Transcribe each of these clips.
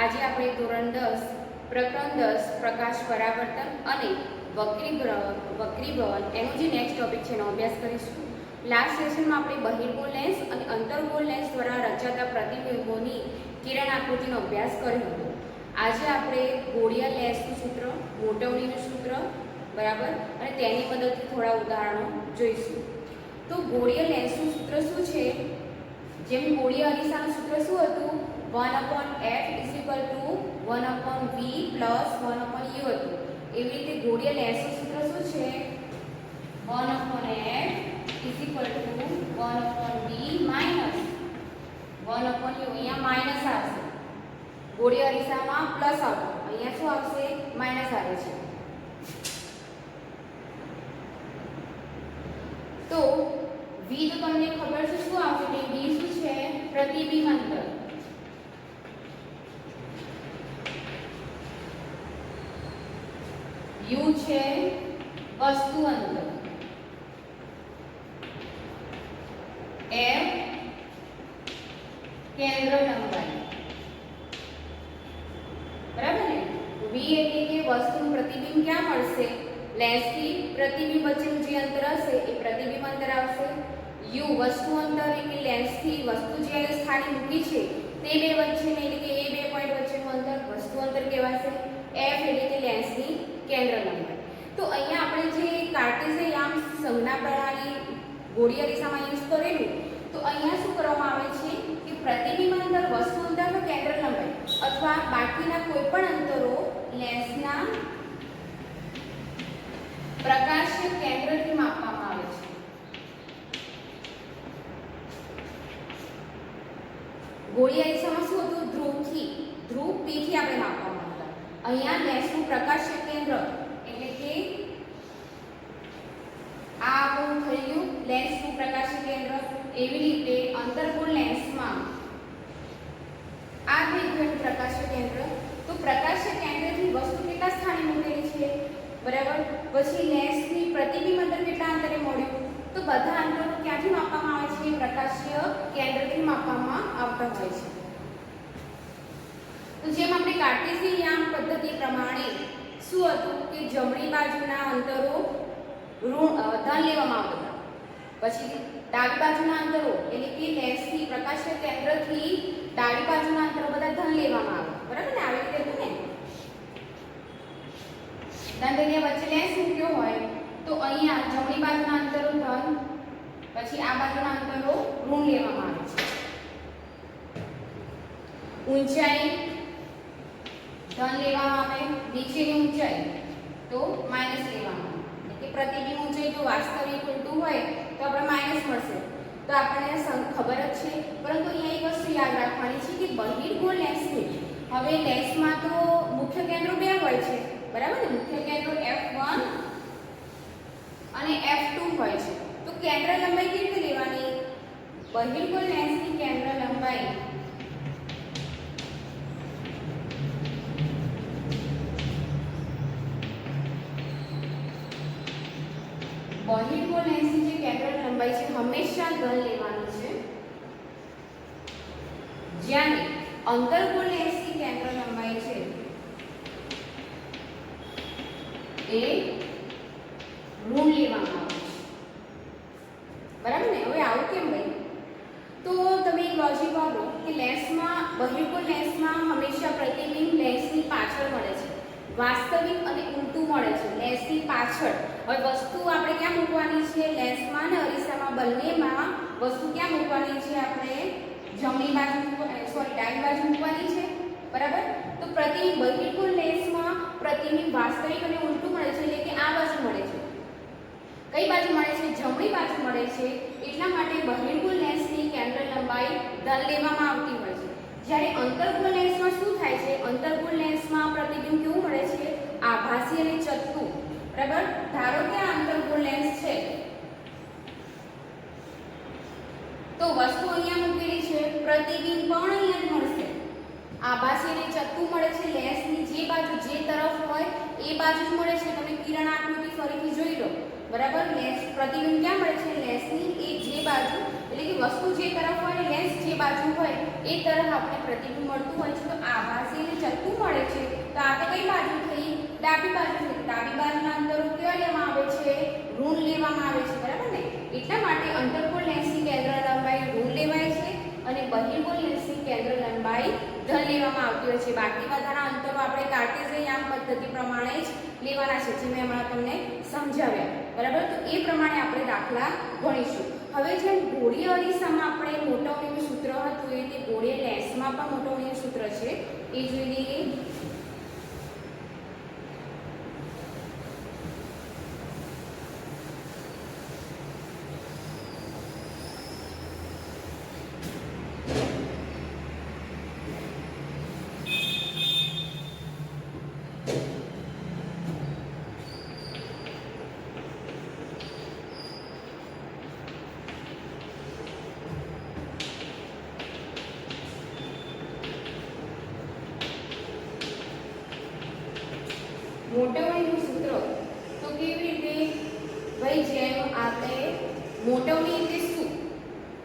આજે આપણે ધોરણ 10 પ્રકરણ 10 પ્રકાશ પરાવર્તન અને વક્રીભવન એનો જે નેક્સ્ટ ટોપિક છે એનો અભ્યાસ કરીશું. લાસ્ટ સેશનમાં આપણે બહિર્ગોળ લેન્સ અને અંતર્ગોળ લેન્સ દ્વારા રચાતા પ્રતિબિંબોની કિરણ આકૃતિનો અભ્યાસ કર્યો હતો. આજે આપણે ગોળીય લેન્સનું સૂત્ર, મોટવણીનું સૂત્ર બરાબર અને તેની મદદથી થોડા ઉદાહરણો જોઈશું. તો ગોળીય લેન્સનું સૂત્ર શું છે? જેમ ગોળીય અરીસાનું સૂત્ર શું હતું? 1/f = 1/v + 1/u હતું. એવી રીતે ગોળીય લેન્સનું સૂત્ર શું છે? 1/f = 1/v - 1/u. અહીંયા માઇનસ આવશે. ગોળીય અરીસામાં પ્લસ આવશે, અહીંયા શું આવશે? માઇનસ આવે છે. તો v તો તમને ખબર છે શું આવશે? એટલે v શું છે? પ્રતિબિંબ અંતર. u છે વસ્તુ અંતર. f કેન્દ્ર લંબાઈ. બરાબર ને? v એટલે કે વસ્તુનું પ્રતિબિંબ ક્યાં મળશે? લેન્સથી પ્રતિબિંબ વચ્ચેનું જે અંતર હશે એ પ્રતિબિંબ અંતર આવશે. u વસ્તુ અંતર એટલે લેન્સથી વસ્તુ જે સ્થાને મૂકી છે તે બે વચ્ચેનું એટલે કે એ બે પોઈન્ટ વચ્ચેનું અંતર વસ્તુ અંતર કહેવાશે. f એટલે કે લેન્સની કેન્દ્ર લંબાઈ. તો અહીંયા આપણે જે કાર્ટેશિયન સંજ્ઞા પ્રણાલી ગોળીય અરીસામાં યુઝ કરેલું, તો અહીંયા શું કરવામાં આવે છે કે પ્રતિબિંબ અંતર, વસ્તુ અંતર, કેન્દ્ર લંબાઈ અથવા બાકીના કોઈપણ અંતરો લેન્સના પ્રકાશીય કેન્દ્રથી માપવામાં આવે છે. ગોળીય અરીસામાં શું હતું? ધ્રુવ P થી આપણે માપવામાં આવતા. અહીંયા લેન્સનું પ્રકાશીય કેન્દ્ર એટલે કે આ આપણું થઈ ગયું લેન્સનું પ્રકાશીય કેન્દ્ર. એવી રીતે અંતર્ગોળ લેન્સમાં આ થઈ ગયું પ્રકાશીય કેન્દ્ર. તો પ્રકાશીય કેન્દ્રથી વસ્તુ કેટલા સ્થાને મૂકેલી છે? બરાબર. પછી લેન્સની પ્રતિબિંબ અંતર કેટલા અંતરે મળ્યું? તો બધા અંતરો ક્યાંથી માપવામાં આવે છે? પ્રકાશીય કેન્દ્રથી માપવામાં આવતા હોય છે. તો જેમ આપણે કાર્ટેશિયન પદ્ધતિ પ્રમાણે શું હતું કે જમણી બાજુના અંતરો ધન લેવામાં આવતા, પછી ડાબી બાજુના અંતરો એટલે કે લેન્સની પ્રકાશીય કેન્દ્રથી ડાબી બાજુના અંતરો બધા ધન લેવામાં આવે. બરાબર ને? આવી રીતે હતું ને? દંડની વચ્ચે લેન્સ મૂક્યો હોય તો અહીંયા જમણી બાજુના અંતરો ધન, પછી આ બાજુના અંતરો ઋણ લેવામાં આવે છે. ઊંચાઈ ધન લેવામાં આવે, નીચેની ઊંચાઈ તો માઈનસ લેવામાં આવે. એટલે પ્રતિબિંબ ઊંચાઈ જો વાસ્તવિક ઉલટું હોય તો આપણે માઈનસ મળશે. તો આપણને ખબર જ છે, પરંતુ અહીંયા એક વસ્તુ યાદ રાખવાની છે કે બહિર્ગોળ લેન્સની, હવે લેન્સમાં તો મુખ્ય કેન્દ્રો બે હોય છે. બરાબર ને? મુખ્ય કેન્દ્રો f1 અને f2 હોય છે. તો કેન્દ્ર લંબાઈ કેવી રીતે લેવાની? બહિર્ગોળ લેન્સની કેન્દ્ર લંબાઈ બહિર્ગોળ લેન્સની જે કેન્દ્ર લંબાઈ છે હંમેશા ધન લેવાનું છે, જ્યારે અંતર્ગોળ લેન્સની કેન્દ્ર લંબાઈ છે એ ઋણ લેવામાં આવે છે. બરાબર ને? હવે આવું કેમ ભાઈ? તો તમે એક લોજિક વાપરો કે લેન્સમાં, બહિર્ગોળ લેન્સમાં હંમેશા પ્રતિબિંબ લેન્સની પાછળ મળે છે, વાસ્તવિક અને ઉલટું મળે છે લેન્સની પાછળ. હવે વસ્તુ આપણે ક્યાં મૂકવાની છે? લેન્સમાં અને અરીસામાં બંનેમાં વસ્તુ ક્યાં મૂકવાની છે? આપણે જમણી બાજુ, ડાબી બાજુ મૂકવાની છે. બરાબર? તો બહિર્ગોળ લેન્સમાં પ્રતિબિંબ વાસ્તવિક અને ઉલટું મળે છે, એટલે કે આ બાજુ મળે છે. કઈ બાજુ મળે છે? જમણી બાજુ મળે છે. એટલા માટે બહિર્ગોળ લેન્સની કેન્દ્ર લંબાઈ ધન લેવામાં આવતી હોય છે. જ્યારે અંતર્ગોળ લેન્સમાં શું થાય છે? અંતર્ગોળ લેન્સમાં પ્રતિબિંબ કેવું મળે છે? આભાસી અને ચત્તુ. બરાબર? ધારો કે આ અંતર્ગોળ લેન્સ છે તો વસ્તુ અહીંયા મૂકેલી છે, પ્રતિબિંબ પણ અહીંયા જ મળશે. આભાસી અને ચત્તુ મળે છે. લેન્સની જે બાજુ, જે તરફ હોય એ બાજુ જ મળે છે. તમે કિરણ આકૃતિ ફરીથી જોઈ લો. બરાબર? લેન્સ પ્રતિબિંબ ક્યાં મળે છે? લેન્સની એ જે બાજુ એટલે કે વસ્તુ જે તરફ હોય, લેન્સ જે બાજુ હોય એ તરફ આપણે પ્રતિબિંબ મળતું હોય છે. તો આભાસી અને ચોખ્ખું મળે છે તો આપણે કઈ બાજુ થઈ? ડાબી બાજુ થઈ. ડાબી બાજુના અંતરો કેવા લેવામાં આવે છે? ઋણ લેવામાં આવે છે, બરાબર ને? એટલા માટે અંતર્ગોળ લેન્સની કેન્દ્ર લંબાઈ ઋણ લેવાય છે અને બહિર્ગોળ લેન્સની કેન્દ્ર લંબાઈ ધન લેવામાં આવતી હોય છે. બાકી બધાના અંતરો આપણે કાર્ટેશિયન પદ્ધતિ પ્રમાણે જ લેવાના છે, જે મેં હમણાં તમને સમજાવ્યા, બરાબર? તો એ પ્રમાણે આપણે દાખલા ગણીશું. હવે જેમ ગોળીય અરીસામાં આપણે મોટવણીનું સૂત્ર હતું એ રીતે ગોળીય લેન્સમાં પણ મોટવણીનું સૂત્ર છે, એ જોઈ લઈએ. મોટવણીનું સૂત્ર તો કેવી રીતે? ભાઈ જેમ આપણે મોટવણી એટલે શું?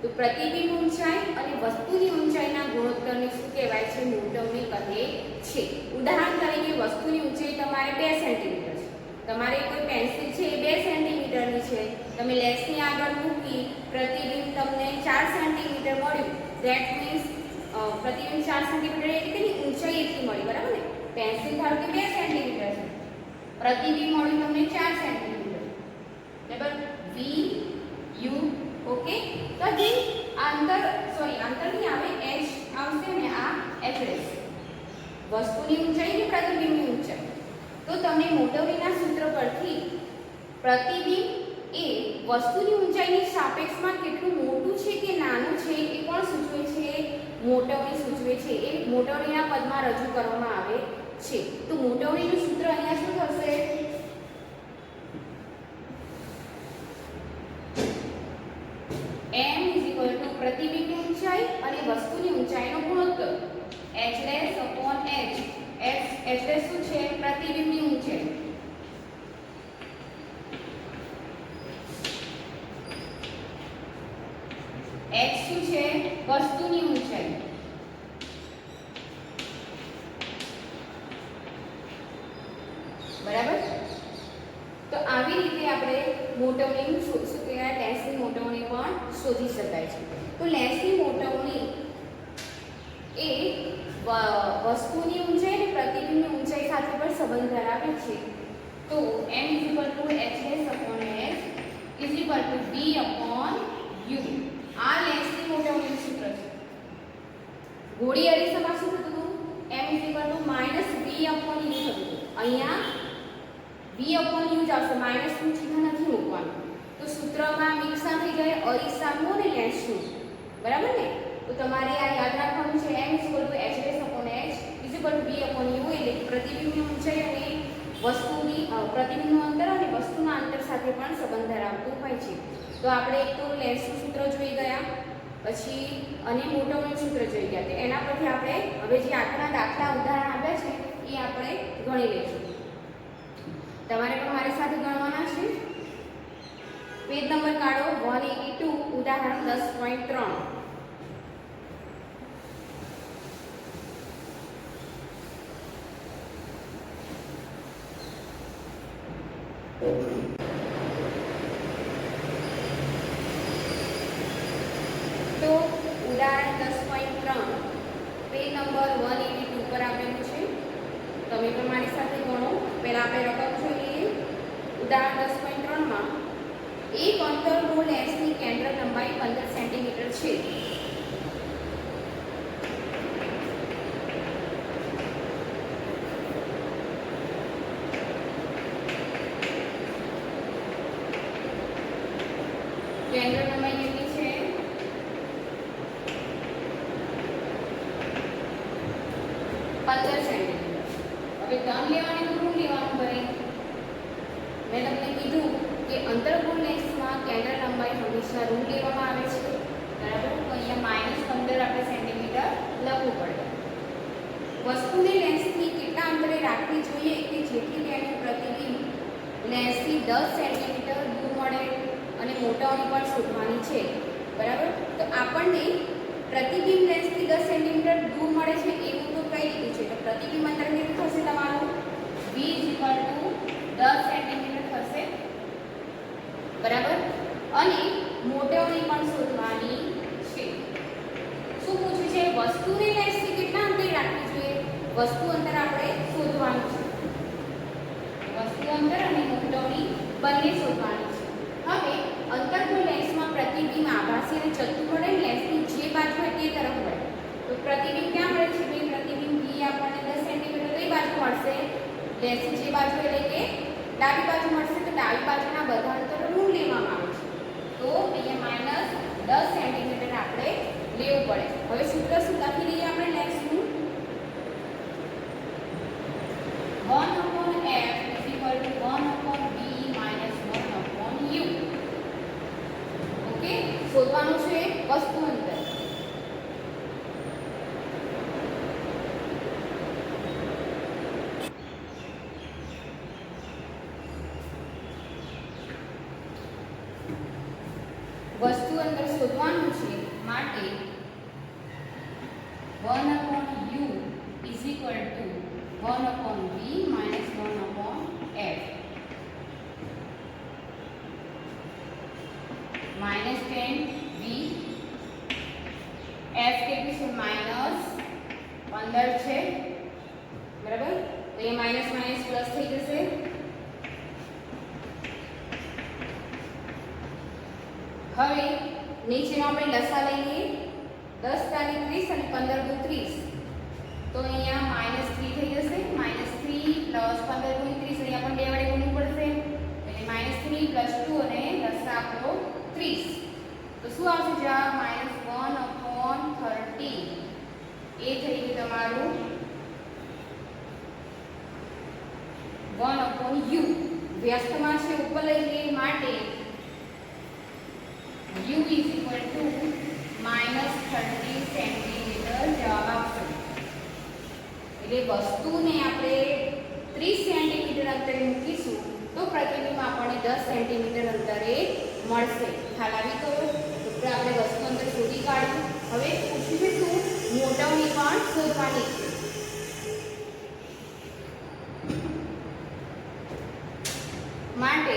તો પ્રતિબિંબ ઊંચાઈ અને વસ્તુની ઊંચાઈના ગુણોત્તરને શું કહેવાય છે? મોટવણી કહે છે. ઉદાહરણ તરીકે વસ્તુની ઊંચાઈ તમારે 2 સેન્ટીમીટર છે, તમારે કોઈ પેન્સિલ છે એ 2 સેન્ટીમીટરની છે, તમે લેન્સની આગળ મૂકી પ્રતિબિંબ તમને 4 સેન્ટીમીટર મળ્યું, ધેટ મીન્સ પ્રતિબિંબ 4 સેન્ટીમીટર એટલે તેની ઊંચાઈ એટલી મળી, બરાબર ને? પેન્સિલ ધારો કે 2 સેન્ટીમીટર છે, પ્રતિબિંબ મળ્યું તમને 4 સેન્ટીમીટર, બરાબર? વી યુ ઓકે. તો જે અંતર નહીં આવે h આવશે ને આ એફરેસ વસ્તુની ઊંચાઈ કે પ્રતિબિંબની ઊંચાઈ. તો તમને મોટવણીના સૂત્ર પરથી પ્રતિબિંબ એ વસ્તુની ઊંચાઈની સાપેક્ષમાં કેટલું મોટું છે કે નાનું છે એ કોણ સૂચવે છે? મોટવણી સૂચવે છે. એ મોટવણીના પદમાં રજૂ કરવામાં આવે છે. તો મોટવણીનું સૂત્ર અહીંયા શું થશે? m પ્રતિબિંબની ઊંચાઈ અને વસ્તુની ઊંચાઈનો ગુણોત્તર h' h શું છે? પ્રતિબિંબની ઊંચાઈ. h શું છે? વસ્તુની ઊંચાઈ. બરાબર? તો આવી રીતે આપણે મોટવણીનું શું કહેવાય? લેન્સની મોટવણી પણ શોધી શકાય છે. તો લેન્સની મોટવણી એ વસ્તુની ઊંચાઈ અને પ્રતિબિંબની ઊંચાઈ સાથે પણ સંબંધ ધરાવે છે. તો m h b u આ લેન્સની મોટવણીનું સૂત્ર છે. ગોળી અરીસામાં શું થતું હતું? m v u થતું હતું. અહીંયા v u જ આવશે, માઇનસનું ચિહ્ન નથી મૂકવાનું. તો સૂત્રમાં મિક્સ ના થઈ જાય અરીસાનું અને લેન્સનું, બરાબર ને? તો તમારે આ યાદ રાખવાનું છે. m h b u એટલે પ્રતિબિંબની ઊંચાઈ અને વસ્તુની પ્રતિબિંબનું અંતર અને વસ્તુના અંતર સાથે પણ સંબંધ ધરાવતું હોય છે. તો આપણે એક તો લેન્સનું સૂત્ર જોઈ ગયા, પછી અને મોટવણીનું સૂત્ર જોઈ ગયા. તો એના પરથી આપણે હવે જે આગળના દાખલા ઉદાહરણ આપ્યા છે એ આપણે ગણી લઈશું. તમારે પણ મારી સાથે ગણવાના છે. પેજ નંબર કાઢો 182, ઉદાહરણ 10.3. તો ઉદાહરણ 10.3 પેજ નંબર 182 પર આપેલું છે. તમે પણ મારી સાથે ગણો. પહેલા આપણે રકમ જોઈ લઈએ. ઉદાહરણ 10.3 માં એક અંતર્ગોળ લેન્સની કેન્દ્ર લંબાઈ 15 સેન્ટીમીટર છે. કેન્દ્ર લંબાઈ કેટલી છે? 15 સેન્ટીમીટર. હવે ધન લેવાની તો ઋણ લેવાનું ભરે. મેં તમને કીધું કે અંતર્ગોળ લેન્સમાં કેન્દ્ર લંબાઈ હંમેશા ઋણ લેવામાં આવે છે, બરાબર? તો અહીંયા -15 આપણે સેન્ટીમીટર લખવું પડે. વસ્તુને લેન્સથી કેટલા અંતરે રાખવી જોઈએ કે જેથી તેનું પ્રતિબિંબ લેન્સથી 10 સેન્ટીમીટર દૂર મળે અને મોટવણી પણ શોધવાની છે, બરાબર? તો આપણને પ્રતિબિંબ લેન્સથી 10 સેન્ટીમીટર દૂર મળે છે એવું તો કઈ લીધું છે? તો પ્રતિબિંબ વસ્તુ અંતર આપણે શોધવાનું છે. વસ્તુ અંતર અને મોટવણી બંને શોધવાની છે. હવે અંતર જો લેન્સમાં પ્રતિબિંબ આભાસી અને ચત્તુ મળે, લેન્સની જે બાજુ હોય તે તરફ મળે. તો પ્રતિબિંબ ક્યાં મળે છે? બે પ્રતિબિંબ V આપણને 10 સેન્ટીમીટર કઈ બાજુ મળશે? લેન્સની જે બાજુ એટલે કે ડાબી બાજુ મળશે. તો ડાબી બાજુના બધા અંતરો ઋણ લેવામાં આવે છે. તો અહીંયા -10 સેન્ટીમીટર આપણે લેવું પડે. હવે સૂત્ર શું લખી દઈએ આપણે લેન્સનું? 1/f = 1/b - 1/u. ઓકે, શોધવાનું છે વસ્તુ અંતર. વસ્તુ અંતર શોધવાનું છે માટે 1/u = 1/b - 1/f. -10v f કેટલું છે? -15 છે, બરાબર. તો એ માઈનસ માઈનસ પ્લસ થઈ જશે. હવે નીચેનો આપણે લસા લઈએ. 10 × 30 અને 15 × 30. તો અહીંયા -3 થઈ જશે. -3 + 15 × 30 અહીંયા પણ 2 વડે ગુણવું પડશે. એટલે -3 + 2 અને લસા આપણો 30. તો શું આવશે જવાબ? -1/30. એ થઈ ગયું તમારું 1/u. વ્યસ્તમાં છે ઉપર લઈ જઈએ માટે u = -30 સેન્ટીમીટર જવાબ આવશે. એટલે વસ્તુને આપણે 30 સેન્ટીમીટર અંતરે મૂકીશું તો પ્રતિબિંબ આપણને 10 સેન્ટીમીટર અંતરે મળશે. ખ્યાલ આવી ગયો? તો આપણે વસ્તુ અંતર શોધી કાઢ્યું. હવે પૂછ્યું શું? મોટવણી પણ શોધવાની છે. માટે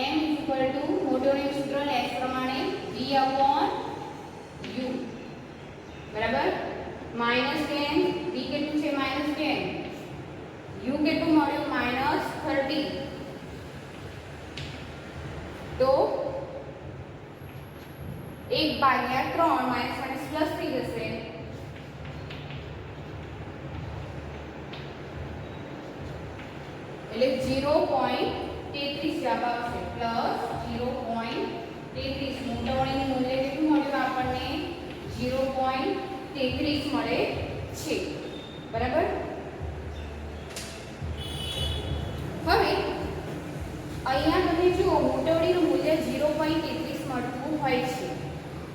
m = મોટવણીનું સૂત્ર લેન્સ પ્રમાણે v/u, બરાબર. -10 v કેટલું છે? -10. u કેટલું મળ્યું? -30. તો 1/3 માઈનસ માઈનસ પ્લસ થઈ જશે. એટલે 0.33 જવાબ આવશે. +0.33. મોટવણીનું મૂલ્ય કેટલું મળ્યું આપણને? 0.33 મળે છે, બરાબર. હવે અહીંયા તમે જુઓ મોટવણીનું મૂલ્ય 0.33 મળતું હોય છે.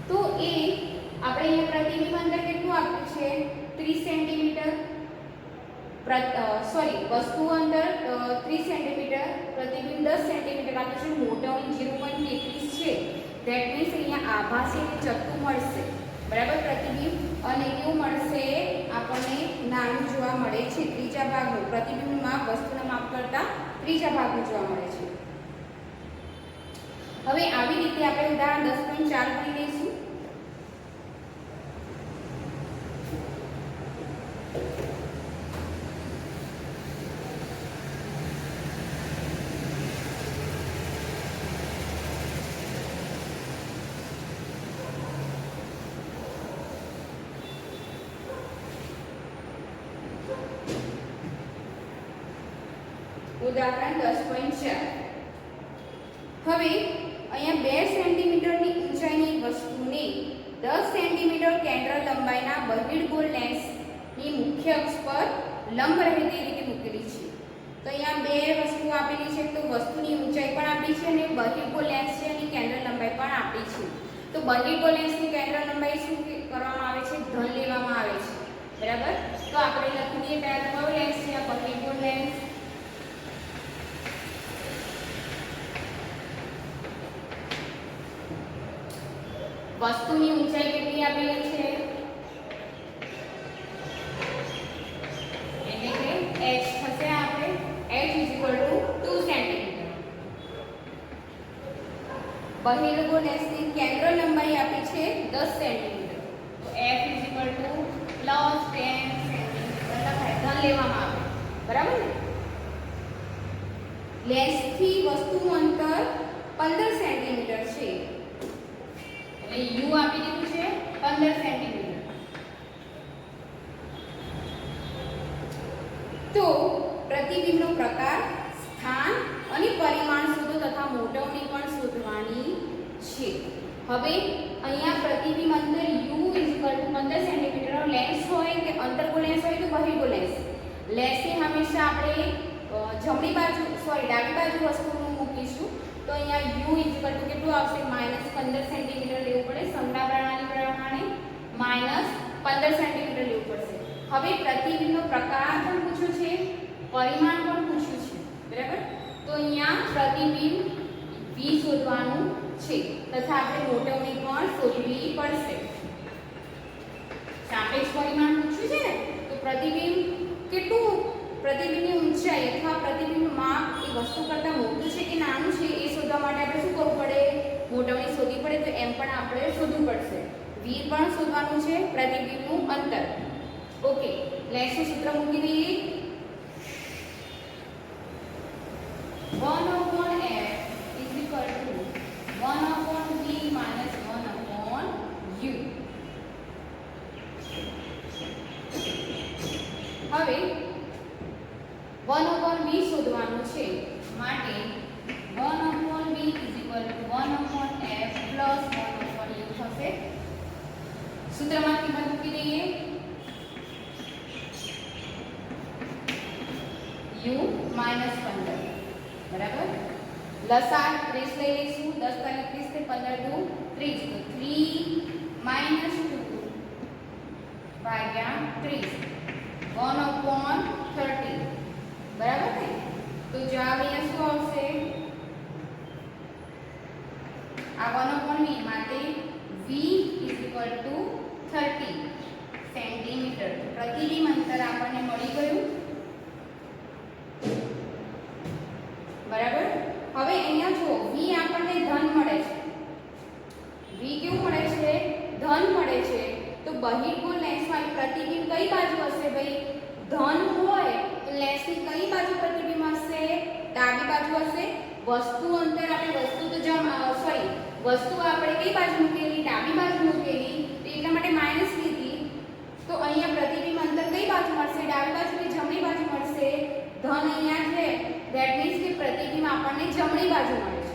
તો એ આપણે અહીંયા પ્રતિબિંબ અંતર કેટલું આપ્યું છે? 30 સેન્ટીમીટર. વસ્તુ અંતર 30 સેન્ટીમીટર, પ્રતિબિંબ 10 સેન્ટીમીટર આપ્યું છે. મોટવણી 0.33 છે. ધેટ મીન્સ અહીંયા આભાસી અને ચત્તુ મળશે, બરાબર. પ્રતિબિંબ અને કેવું મળશે? આપણને નાનું જોવા મળે છે. ત્રીજા ભાગનું પ્રતિબિંબનું માપ વસ્તુના માપ કરતાં ત્રીજા ભાગનું જોવા મળે છે. હવે આવી રીતે આપણે ઉદાહરણ 10.4 કરી લઈશું. ઉદાહરણ 10.4. હવે અહીંયા 2 સેન્ટીમીટરની ઊંચાઈની વસ્તુને 10 સેન્ટીમીટર કેન્દ્ર લંબાઈના બહિર્ગોળ લેન્સની મુખ્ય અક્ષ પર લંબ રહે તે રીતે મૂકેલી છે. તો અહીંયા બે વસ્તુઓ આપેલી છે. તો વસ્તુની ઊંચાઈ પણ આપી છે અને બહિર્ગોળ લેન્સ છે અને કેન્દ્ર લંબાઈ પણ આપી છે. તો બહિર્ગોળ લેન્સની કેન્દ્ર લંબાઈ શું કરવામાં આવે છે? ધન લેવામાં આવે છે, બરાબર. તો આપણે લખી દઈએ પહેલા કયો લેન્સ છે? આ બહિર્ગોળ લેન્સ. વસ્તુની ઊંચાઈ કેટલી આપેલી છે? એટલે કે h થશે આપણે h = 2 સેન્ટીમીટર. બહિર્ગોળ લેન્સની કેન્દ્ર લંબાઈ આપી છે 10 સેન્ટીમીટર. તો f = +10 સેન્ટીમીટર. લેન્સથી વસ્તુનું અંતર 15 સેન્ટીમીટર છે, એટલે u આપી દીધું છે 15 સેન્ટીમીટર. તો પ્રતિબિંબનો પ્રકાર, સ્થાન અને પરિમાણ શોધો તથા મોટવણી પણ શોધવાની છે. હવે અહીંયા પ્રતિબિંબ અંદર u 15 સેન્ટીમીટર લેન્સ હોય કે અંતર્ગો લેન્સ હોય કે બહિર્ગો લેન્સ, લેન્સની હંમેશા આપણે જમણી બાજુ ડાબી બાજુ વસ્તુનું મૂકીશું. તો અહીંયા u કેટલું આવશે? -15 સેન્ટીમીટર લેવું પડે. સંજ્ઞા પ્રણાલી પ્રમાણે -15 સેન્ટીમીટર લેવું પડશે. હવે પ્રતિબિંબનો પ્રકાર પણ પૂછ્યો છે, પરિમાણ પણ પૂછ્યું છે, બરાબર? તો અહીંયા પ્રતિબિંબ v શોધવાનું છે તથા આપણે મોટવણી પણ શોધવી પડશે. સાપેક્ષ પરિમાણ પૂછ્યું છે ને, તો પ્રતિબિંબ કેટલું, પ્રતિબિંબની ઊંચાઈ અથવા પ્રતિબિંબનું માપ એ વસ્તુ કરતાં મોટું છે કે નાનું છે એ શોધવા માટે આપણે શું કરવું પડે? મોટવણી શોધવી પડે. તો એમ પણ આપણે શોધવું પડશે. v પણ શોધવાનું છે, પ્રતિબિંબનું અંતર. ઓકે, લેન્સનું સૂત્ર મૂકી દઈએ. 1/f is equal to 1/v minus 1/u. હવે 1/v શોધવાનું છે માટે 1/v is equal to 1/f plus 1/u થશે. સૂત્રમાં કિંમત મૂકી દઈએ. u minus 15, બરાબર? લસા 30 લઈ લઈશું. 10 તારીખ 30 તે 15 દુ 30, તો 3 minus 2 ભાગ્યા 30 1/30, બરાબર ને? તો જવાબ અહીંયા શું આવશે? આ 1/v માટે v is equal to 30 centimetre. પ્રતિબિંબ અંતર આપણને મળી ગયું, બરાબર? હવે અહીંયા જો v આપણને ધન મળે છે, v કેવું મળે છે? ધન મળે છે. તો બહિર્ગોળ લેન્સમાં પ્રતિબિંબ કઈ બાજુ હશે ભાઈ? ધન હોય તો લેન્સની કઈ બાજુ પ્રતિબિંબ હશે? ડાબી બાજુ હશે. વસ્તુ અંતર આપણે વસ્તુ આપણે કઈ બાજુ મૂકેલી? ડાબી બાજુ મૂકેલી, તો એટલા માટે માઈનસ લીધી. તો અહીંયા પ્રતિબિંબ અંતર કઈ બાજુ મળશે? ડાબી બાજુ કે જમણી બાજુ મળશે? ધન અહીંયા છે, ધેટ મીન્સ કે પ્રતિબિંબ આપણને જમણી બાજુ મળે છે.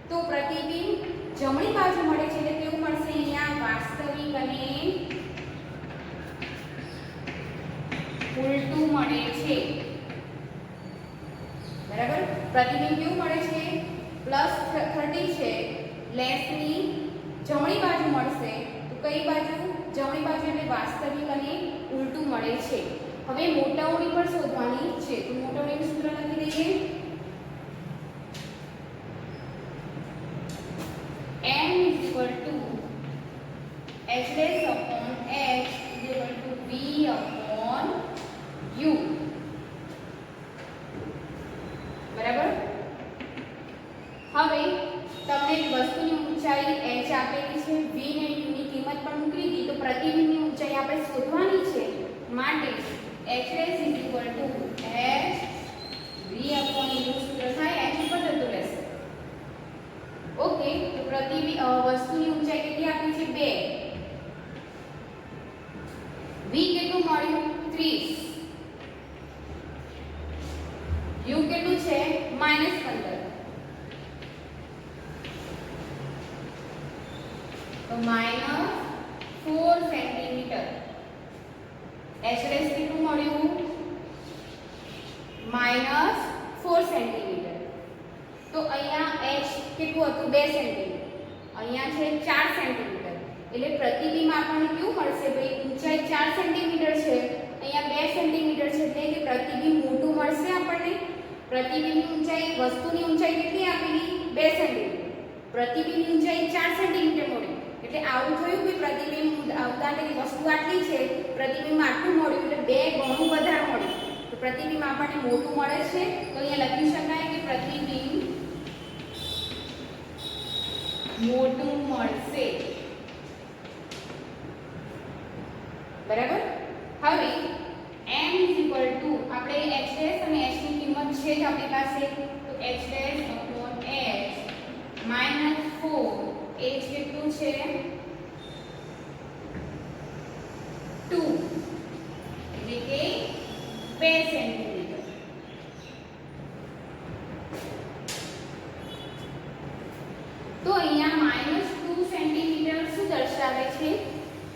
તો પ્રતિબિંબ જમણી બાજુ મળે છે એટલે કેવું મળશે? અહીંયા વાસ્તવિક અને ઉલટું મળે છે, બરાબર? પ્રતિબિંબ કેવું મળે છે? +30 છે, લેન્સની જમણી બાજુ મળશે. તો કઈ બાજુ? જમણી બાજુ, એટલે વાસ્તવિક અને ઉલટું મળે છે. હવે મોટવણી પણ શોધવાની છે. તો મોટવણીનું સૂત્ર લખી દઈએ. m is equal to h dash upon h is equal to v upon u, બરાબર? હવે તમને વસ્તુની ઊંચાઈ h આપેલી છે, v ને u ની કિંમત પણ મૂકી દીધી. તો પ્રતિબિંબની ઊંચાઈ આપણે શોધવાની છે માટે h dash is equal to h v upon u સૂત્ર થાય, h ઉપર જતું રહેશે. ઓકે, તો વસ્તુની ઊંચાઈ કેટલી આપી છે? 2. v કેટલું મળ્યું? 30. u કેટલું છે? -15. તો -4 સેન્ટીમીટર. h રેસ કેટલું મળ્યું? -4 સેન્ટીમીટર. તો અહીંયા h કેટલું હતું? 2 સેન્ટીમીટર. અહીંયા છે 4 સેન્ટીમીટર. એટલે પ્રતિબિંબ આપણને કેવું મળશે ભાઈ? ઊંચાઈ 4 સેન્ટીમીટર છે, અહીંયા 2 સેન્ટીમીટર છે, એટલે કે પ્રતિબિંબ મોટું મળશે આપણને. પ્રતિબિંબની ઊંચાઈ, વસ્તુની ઊંચાઈ કેટલી આપેલી? 2 સેન્ટીમીટર. પ્રતિબિંબની ઊંચાઈ 4 સેન્ટીમીટર મળી. એટલે આવું થયું કે પ્રતિબિંબ ઉદાહરણ તરીકે વસ્તુ આટલી છે, પ્રતિબિંબ આટલું મળ્યું, એટલે 2 ગણું વધારે મળ્યું. તો પ્રતિબિંબ આપણને મોટું મળે છે. તો અહીંયા લખી શકાય કે પ્રતિબિંબ મોટું મળશે, બરાબર? હવે m is equal to આપણે h dash અને h ની કિંમત છે જ આપણી પાસે. તો h dash upon h minus 4 h કેટલું છે 2 એટલે કે 2 સેન્ટીમીટર. તો અહીંયા -2 સેન્ટીમીટર શું દર્શાવે છે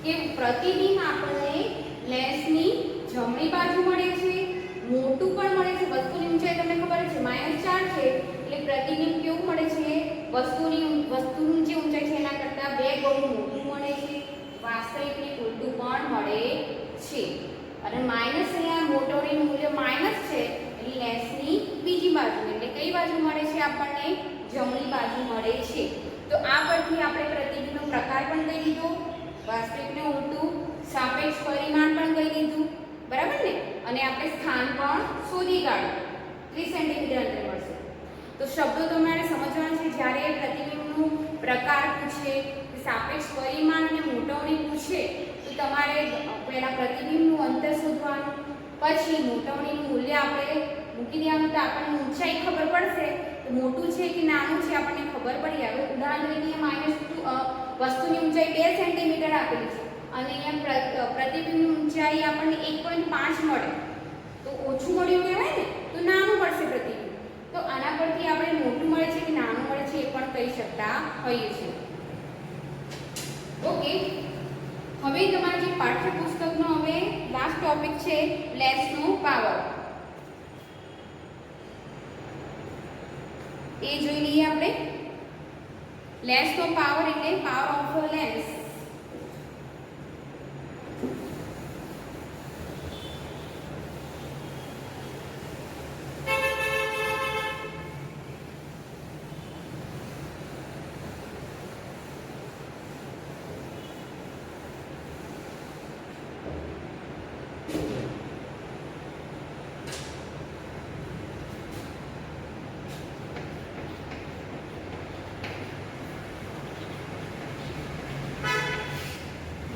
કે પ્રતિબિંબ આપણને લેન્સની જમણી બાજુ મળે છે, મોટું પણ મળે છે. વસ્તુની ઊંચાઈ તમને ખબર છે -4 છે એટલે પ્રતિબિંબ કેવું મળે છે વસ્તુની જે ઊંચાઈ છે એના કરતાં 2 ગણું મોટું મળે છે, વાસ્તવિકની ઉલટું પણ મળે છે. અને માઈનસ અહીંયા મોટોનું મૂલ્ય માઈનસ છે એટલે લેન્સની બીજી બાજુ એટલે કઈ બાજુ મળે છે આપણને જમણી બાજુ મળે છે. તો આ પરથી આપણે પ્રતિબિંબનો પ્રકાર પણ કહી દીધો, વાસ્તવિકને ઉલટું, સાપેક્ષ પરિમાણ પણ કહી દીધું, બરાબર ને. અને આપણે સ્થાન પણ શોધી કાઢ્યું, 30 સેન્ટીમીટર અંતર મળશે. તો શબ્દો તમારે સમજવાના છે. જ્યારે પ્રતિબિંબનું પ્રકાર પૂછે, સાપેક્ષ પરિમાણ અને મોટવણી પૂછે તો તમારે પહેલા પ્રતિબિંબનું અંતર શોધવાનું, પછી મોટવણીનું મૂલ્ય આપણે મૂકી દેવાનું. તો આપણને ઊંચાઈ ખબર પડશે તો મોટું છે કે નાનું છે આપણને ખબર પડી આવે. ઉદાહરણ તરીકે વસ્તુની ઊંચાઈ 2 સેન્ટીમીટર આપેલી છે અને અહીંયા પ્રતિબિંબની ઊંચાઈ આપણને 1.5 મળે તો ઓછું મળ્યું કહેવાય ને, તો નાનું પડશે પ્રતિબિંબ. તો આના પરથી આપણે મોટું મળે છે કે નાનું મળે છે એ પણ કહી શકતા હોઈએ છીએ. ઓકે, હવે તમારા જે પાઠ્યપુસ્તકનો હવે લાસ્ટ ટોપિક છે લેન્સનો પાવર. એ જોઈ લઈએ આપણે. લેન્સનો પાવર એટલે પાવર ઓફ અ લેન્સ.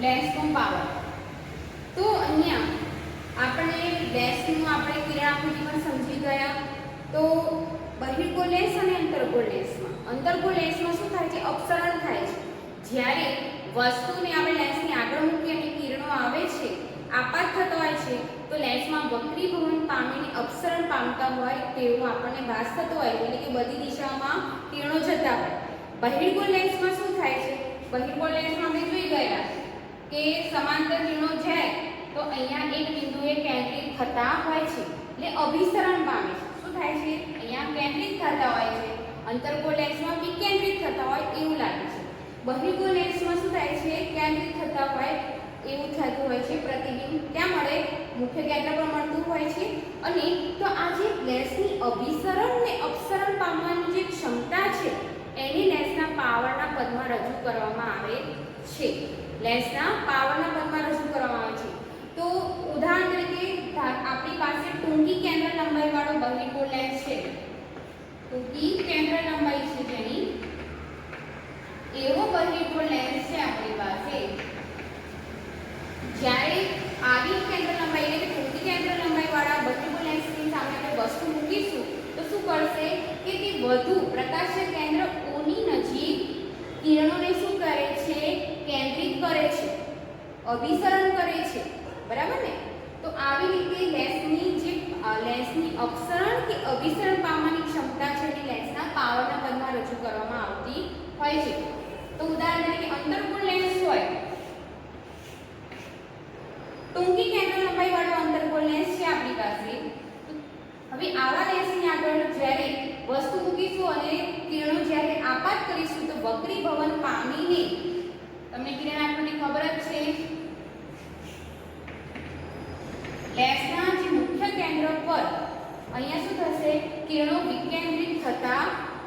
લેન્સનો પાવર. તો અહીંયા આપણે લેન્સનું આપણે કિરણાકૃતિ પણ સમજી ગયા. તો બહિર્ગોળ લેન્સ અને અંતર્ગોળ લેન્સમાં, અંતર્ગોળ લેન્સમાં શું થાય છે અપસરણ થાય છે. જ્યારે વસ્તુને આપણે લેન્સની આગળ મૂકી અને કિરણો આવે છે, આપાત થતો હોય છે તો લેન્સમાં વક્રીભવન પામીને અપસરણ પામતા હોય તેવું આપણને ભાસ થતો હોય, એટલે કે બધી દિશામાં કિરણો જતા હોય. બહિર્ગોળ લેન્સમાં શું થાય છે? બહિર્ગોળ લેન્સમાં આપણે જોઈ ગયા કે સમાંતર કિરણો જાય તો અહીંયા એક બિંદુએ કેન્દ્રિત થતા હોય છે એટલે અભિસરણ પામે છે. શું થાય છે? અહીંયા કેન્દ્રિત થતા હોય છે. અંતર્ગોળ લેન્સમાં વિકેન્દ્રિત થતા હોય એવું લાગે છે. બહિર્ગોળ લેન્સમાં શું થાય છે? કેન્દ્રિત થતા હોય એવું થતું હોય છે. પ્રતિબિંબ ક્યાં મળે? મુખ્ય કેન્દ્ર પર મળતું હોય છે. અને તો આ જે લેન્સની અભિસરણ ને અપસરણ પામવાની જે ક્ષમતા છે એની લેન્સના પાવરના પદમાં રજૂ કરવામાં આવે છે. લેન્સના પાવરના પદમાં રજૂ કરવામાં આવે છે. તો ઉદાહરણ તરીકે આપણી પાસે ટૂંકી કેન્દ્ર લંબાઈ વાળો બહિર્ગોળ લેન્સ છે. ટૂંકી કેન્દ્ર લંબાઈ છે જેની એવો બહિર્ગોળ લેન્સ છે આપણી પાસે. જ્યારે આવી કેન્દ્ર લંબાઈ એટલે કે ટૂંકી કેન્દ્ર લંબાઈ વાળા બહિર્ગોળ લેન્સની સામે આપણે વસ્તુ મૂકીશું તો શું કરશે કે તે વધુ પ્રકાશીય કેન્દ્ર ઓની નજીક કિરણોને શું કરે છે? કેન્દ્રિત કરે છે, અભિસરણ કરે છે, બરાબર ને. તો આવી રીતે લેન્સની અપસરણ કે અભિસરણ પામવાની ક્ષમતા છે તે લેન્સના પાવરના પદમાં રજૂ કરવામાં આવતી હોય છે. તો ઉદાહરણ તરીકે અંતર્ગોળ લેન્સ હોય, ટૂંકી કેન્દ્ર લંબાઈ વાળો અંતર્ગોળ લેન્સ છે આપણી પાસે. હવે આવા લેન્સની આગળ જ્યારે વસ્તુ મૂકીશું અને કિરણો જ્યારે આપાત કરીશું તો વક્રીભવન પામીને, તમને કિરણાકૃતિ ખબર જ છે, લેન્સના જે મુખ્ય કેન્દ્ર પર અહીંયા શું થશે? કિરણો વિકેન્દ્રિત થતા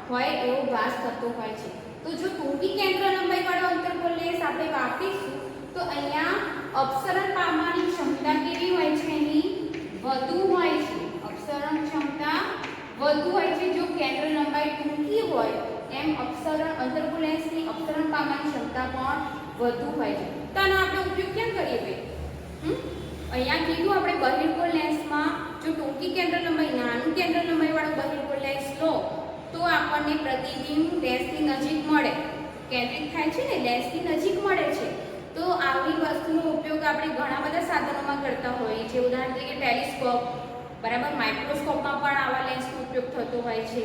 હોય એવો ભાસ થતો હોય છે. તો જો ટૂંકી કેન્દ્ર લંબાઈ વાળો અંતર્ગોળ લેન્સ આપણે વાપરીશું તો અહીંયા અપસરણ પામવાની ક્ષમતા કેવી હોય છે? એની વધુ હોય છે. અપસરણ ક્ષમતા વધુ હોય છે. જો કેન્દ્ર લંબાઈ ટૂંકી હોય એમ અંતર્ગોળ લેન્સની અપસરણ પામવાની ક્ષમતા પણ વધુ હોય છે. તો આનો આપણે ઉપયોગ કેમ કરીએ ભાઈ? અહીંયા કીધું આપણે બહિર્ગોળ લેન્સમાં જો ટૂંકી કેન્દ્ર લંબાઈ નાનું કેન્દ્ર લંબાઈવાળું બહિર્ગોળ લેન્સ લો તો આપણને પ્રતિબિંબ લેન્સની નજીક મળે, કેન્દ્રિત થાય છે ને લેન્સની નજીક મળે છે. તો આવી વસ્તુનો ઉપયોગ આપણે ઘણા બધા સાધનોમાં કરતા હોઈએ છીએ. ઉદાહરણ તરીકે ટેલિસ્કોપ, બરાબર, માઇક્રોસ્કોપમાં પણ આવા લેન્સનો ઉપયોગ થતો હોય છે.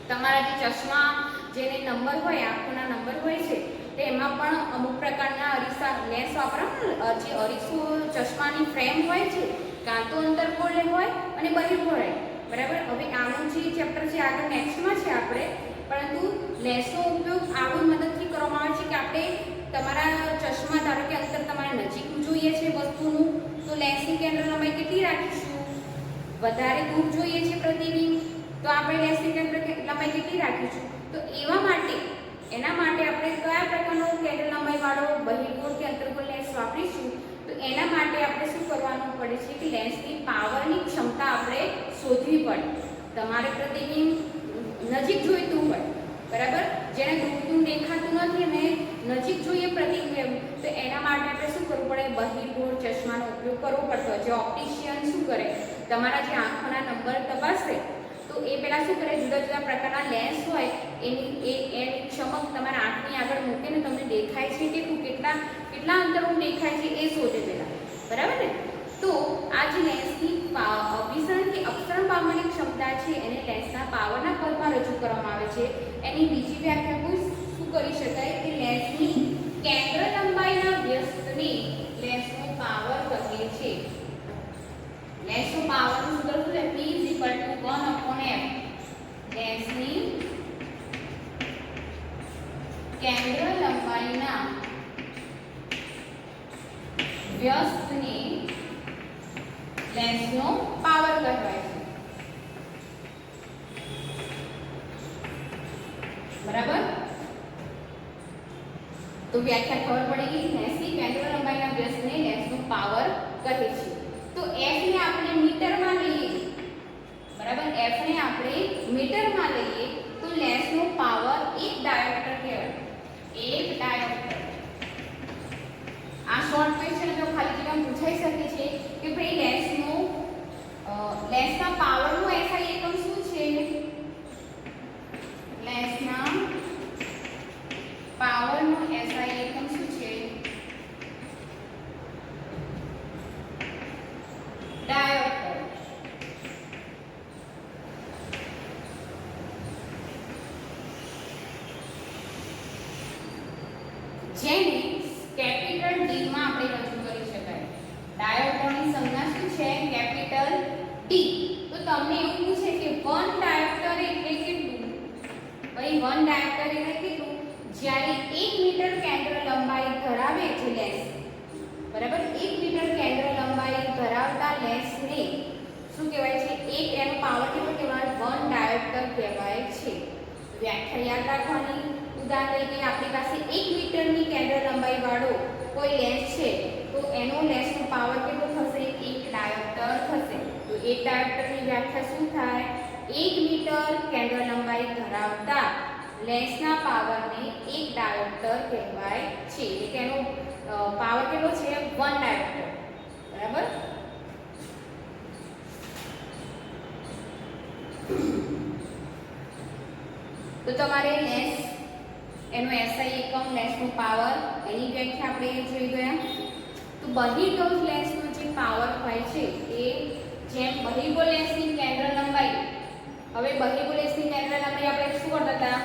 તમારા જે ચશ્મા જેને નંબર હોય, આંખોના નંબર હોય છે, તો એમાં પણ અમુક પ્રકારના અરીસા લેન્સ વાપરવામાં, જે અરીસો ચશ્માની ફ્રેમ હોય છે, કાં તો અંતર્ગોળ હોય અને બહિર્ગોળ હોય, બરાબર. હવે આનું જે ચેપ્ટર છે આગળ નેક્સ્ટમાં છે આપણે, પરંતુ લેન્સનો ઉપયોગ આવી મદદથી કરવામાં આવે છે કે આપણે તમારા ચશ્મા, ધારો કે અંતર તમારે નજીક જોઈએ છે વસ્તુનું, તો લેન્સની કેન્દ્ર લંબાઈ કેટલી રાખીશું? વધારે દૂર જોઈએ છે પ્રતિબિંબ, તો આપણે લેન્સની કેન્દ્ર લંબાઈ કેટલી રાખીશું? તો એના માટે આપણે કયા પ્રકારનો કેન્દ્ર લંબાઈવાળો બહિર્ગોળ કે અંતર્ગોળ લેન્સ વાપરીશું? તો એના માટે આપણે શું કરવાનું પડે છે કે લેન્સની પાવરની ક્ષમતા આપણે શોધવી પડે. તમારે પ્રતિબિંબ નજીક જોઈતું હોય, બરાબર, જેને દૂરનું દેખાતું નથી અને નજીક જોઈએ પ્રતિબિંબ, તો એના માટે આપણે શું કરવું પડે? બહિર્ગોળ ચશ્માનો ઉપયોગ કરવો પડતો હોય. જે ઓપ્ટિશિયન શું કરે, તમારા જે આંખોના નંબર તપાસે તો એ પહેલાં શું કરે, જુદા જુદા પ્રકારના લેન્સ હોય એની ચમક તમારા આંખની આગળ મૂકીને તમને દેખાય છે કેટલા અંતરનું દેખાય છે એ શોધે પહેલાં, બરાબર ને. તો આ જે લેન્સની અભિસરણ કે અપસરણ પામવાની ક્ષમતા છે એને લેન્સના પાવરના પદમાં રજૂ કરવામાં આવે છે. એની બીજી વ્યાખ્યા શું કરી શકાય કે લેન્સની કેન્દ્ર લંબાઈના વ્યસ્તને લેન્સનો પાવર કહે છે. લેન્સનો પાવરનું સૂત્ર શું છે? P = 1/f. લેન્સની કેન્દ્ર લંબાઈના વ્યસ્તને લેન્સનો પાવર કહેવાય છે, બરાબર. તો વ્યાખ્યા ખબર પડી ગઈ. લેન્સની કેન્દ્ર લંબાઈના વ્યસ્તને લેન્સનો પાવર કહે છે. તો f ને આપણે મીટરમાં લઈએ, બરાબર, f ને આપણે મીટરમાં લઈએ તો લેન્સનો પાવર 1 ડાયોપ્ટર કહેવાય. 1 ડાયોપ્ટર. આ શોર્ટ ક્વેશ્ચન જો ખાલી જગ્યામાં પૂછાઈ શકે છે કે ભાઈ લેન્સના પાવરનું SI એકમ શું છે? લેન્સના પાવરનું SI એકમ શું છે? ડાયોપ્ટર. જેને કેપિટલ D માં આપણે રજૂ કરી શકાય. ડાયોપ્ટરની સંજ્ઞા શું છે? Capital D. તો તમને એવું પૂછે કે 1 ડાયોપ્ટર એટલે કેટલું? ભાઈ 1 ડાયોપ્ટર એટલે કેટલું? જ્યારે 1 મીટર કેન્દ્ર લંબાઈ ધરાવે છે લેન્સ, બરાબર, 1 મીટર કેન્દ્ર લંબાઈ ધરાવતા લેન્સને શું કહેવાય છે? એનો પાવર કેટલો કહેવાય? 1 ડાયોપ્ટર કહેવાય છે. વ્યાખ્યા યાદ રાખવાની. ઉદાહરણ તરીકે આપણી પાસે 1 મીટરની કેન્દ્ર લંબાઈ વાળો કોઈ લેન્સ છે, તો એનો લેન્સનો પાવર કેટલો થશે? 1 ડાયોપ્ટર થશે. તો 1 ડાયોપ્ટરની વ્યાખ્યા શું થાય? 1 મીટર કેન્દ્ર લંબાઈ ધરાવતા લેન્સના પાવરને 1 ડાયોપ્ટર કહેવાય છે. એટલે કે એનો પાવર કેટલો છે? 1 ડાયોપ્ટર, બરાબર. તો તમારે લેન્સ એનો SI એકમ, લેન્સનો પાવર, એની વ્યાખ્યા આપણે જોઈ ગયા. તો બહિર્ગોળ લેન્સનો જે પાવર હોય છે એ જેમ બહિર્ગોળ લેન્સની કેન્દ્ર લંબાઈ, હવે બહિર્ગોળ લેન્સની કેન્દ્ર લંબાઈ આપણે શું કરતા હતા?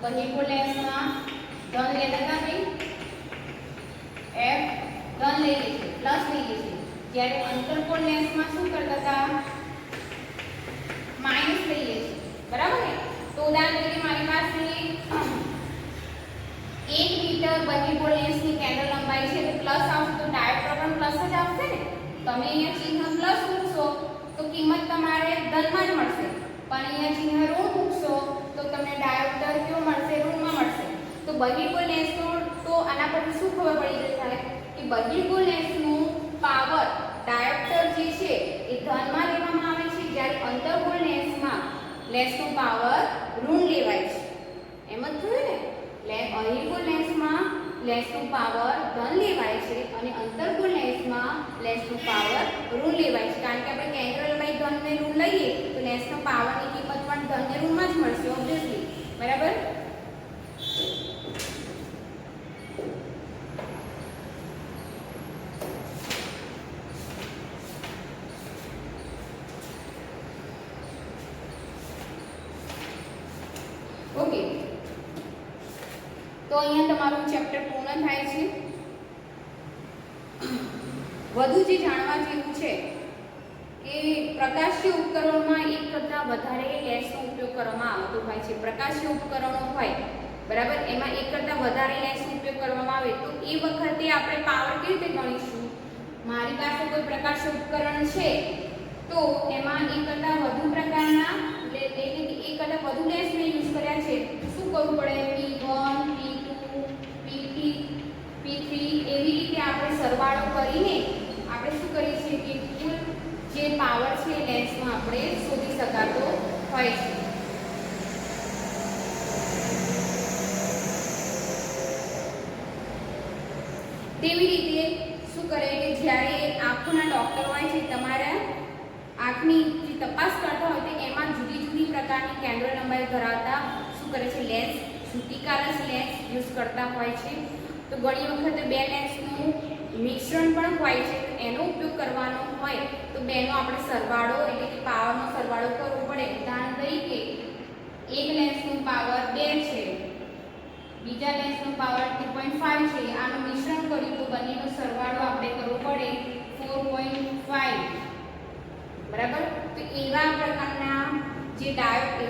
બહિર્ગોળ લેન્સમાં ધન લેતા હતા ભાઈ, f ધન લઈએ છીએ, પ્લસ લઈએ છીએ. જ્યારે અંતર્ગોળ લેન્સમાં શું કરતા હતા? માઈનસ લઈએ છીએ, બરાબર ને. તો ઉદાહરણ તરીકે મારી પાસે 1 મીટર બહિર્ગોળ લેન્સની કેન્દ્ર લંબાઈ છે, તો પ્લસ આવશે તો ડાયોપ્ટર પણ પ્લસ જ આવશે ને. તમે અહીંયા ચિહ્ન પ્લસ મૂકશો તો કિંમત તમારે ધનમાં જ મળશે, પણ અહીંયા ચિહ્ન ઋણ મૂકશો તો તમને ડાયોપ્ટર કેવો મળશે? ઋણમાં મળશે. તો બહિર્ગોળ લેન્સનો તો આના પરથી શું ખબર પડી જાય કે બહિર્ગોળ લેન્સનો પાવર ડાયોપ્ટર જે છે એ ધનમાં લેવામાં આવે છે, જ્યારે અંતર્ગોળ લેન્સમાં લેન્સનો પાવર ઋણ લેવાય છે. એમ જ થયું ને. બહિર્ગોળ લેન્સમાં લેન્સનો પાવર ધન લેવાય છે અને અંતર્ગોળ લેન્સમાં લેન્સનો પાવર ઋણ લેવાય છે, કારણ કે આપણે કેન્દ્ર લંબાઈ ધન ને ઋણ લઈએ તો લેન્સનો પાવરની કિંમત પણ ધન ને ઋણમાં જ મળશે ઓબ્વિયસલી, બરાબર. ઓકે, તો અહીંયા તમારું ચેપ્ટર પૂર્ણ થાય છે. વધુ જે જાણવા જેવું છે કે પ્રકાશીય ઉપકરણોમાં એક કરતાં વધારે લેન્સનો ઉપયોગ કરવામાં આવતો હોય છે. પ્રકાશીય ઉપકરણો હોય, બરાબર, એમાં એક કરતાં વધારે લેન્સનો ઉપયોગ કરવામાં આવે તો એ વખતે આપણે પાવર કેવી રીતે ગણીશું? મારી પાસે કોઈ પ્રકાશીય ઉપકરણ છે તો એમાં એક કરતાં વધુ પ્રકારના એક કરતાં વધુ લેન્સ મેં યુઝ કર્યા છે, શું કરવું પડે? P1 P2 P3 P3 એવી રીતે આપણે સરવાળો કરીને આપણે શું કરીએ છીએ કે કુલ જે પાવર છે લેન્સમાં આપણે શોધી શકાતો હોય છે. તેવી રીતે શું કરે કે જ્યારે આંખોના ડોક્ટર હોય છે, તમારા આંખની જે તપાસ કરતા હોય તો એમાં જુદી જુદી પ્રકારની કેન્દ્ર લંબાઈ ધરાવતા શું કરે છે? લેન્સ, શ્રુતિકારક લેન્સ યુઝ કરતા હોય છે. તો ઘણી વખત બે લેન્સનું મિશ્રણ પણ હોય છે, એનો ઉપયોગ કરવાનો હોય તો બેનો આપણે સરવાળો એટલે કે પાવરનો સરવાળો કરવો પડે. ઉદાહરણ તરીકે એક લેન્સનો પાવર 2 છે, બીજા લેન્સનો પાવર 2.5 છે, આનું મિશ્રણ કર્યું તો બંનેનો સરવાળો આપણે કરવો પડે 4.5, બરાબર. તો એવા પ્રકારના જે ડાયોડ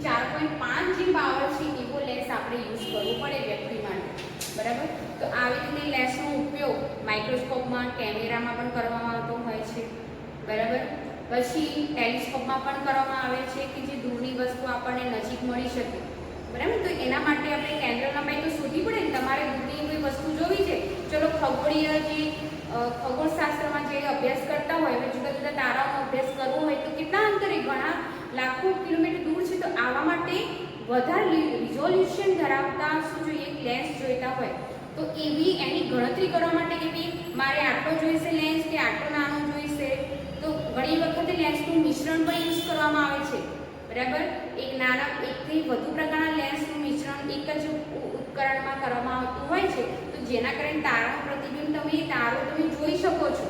4.5 જે પાવર છે એવો લેન્સ આપણે યુઝ કરવો પડે વ્યક્તિ માટે, બરાબર. તો આવી રીતે લેન્સનો ઉપયોગ માઇક્રોસ્કોપમાં, કેમેરામાં પણ કરવામાં આવતો હોય છે, બરાબર. પછી ટેલિસ્કોપમાં પણ કરવામાં આવે છે કે જે દૂરની વસ્તુ આપણને નજીક મળી શકે, બરાબર. તો એના માટે આપણે કેન્દ્ર લંબાઈ તો શોધવી પડે ને. તમારે દૂરની કોઈ વસ્તુ જોવી છે, ચલો ખગોળીય જે ખગોળશાસ્ત્રમાં જે અભ્યાસ કરતા હોય, જુદા જુદા તારાઓનો અભ્યાસ કરવો હોય તો કેટલા અંતરે, ઘણા લાખો કિલોમીટર દૂર છે, તો આવા માટે વધારે રિઝોલ્યુશન ધરાવતા શું જોઈએ? લેન્સ જોઈતા હોય તો એવી એની ગણતરી કરવા માટે કે ભાઈ મારે આટલો જોઈશે લેન્સ કે આટલો નાનો જોઈશે, તો ઘણી વખત લેન્સનું મિશ્રણ પણ યુઝ કરવામાં આવે છે, બરાબર. એકથી વધુ પ્રકારના લેન્સનું મિશ્રણ એક જ ઉપકરણમાં કરવામાં આવતું હોય છે, તો જેના કારણે તારાનું પ્રતિબિંબ તારો તમે જોઈ શકો છો,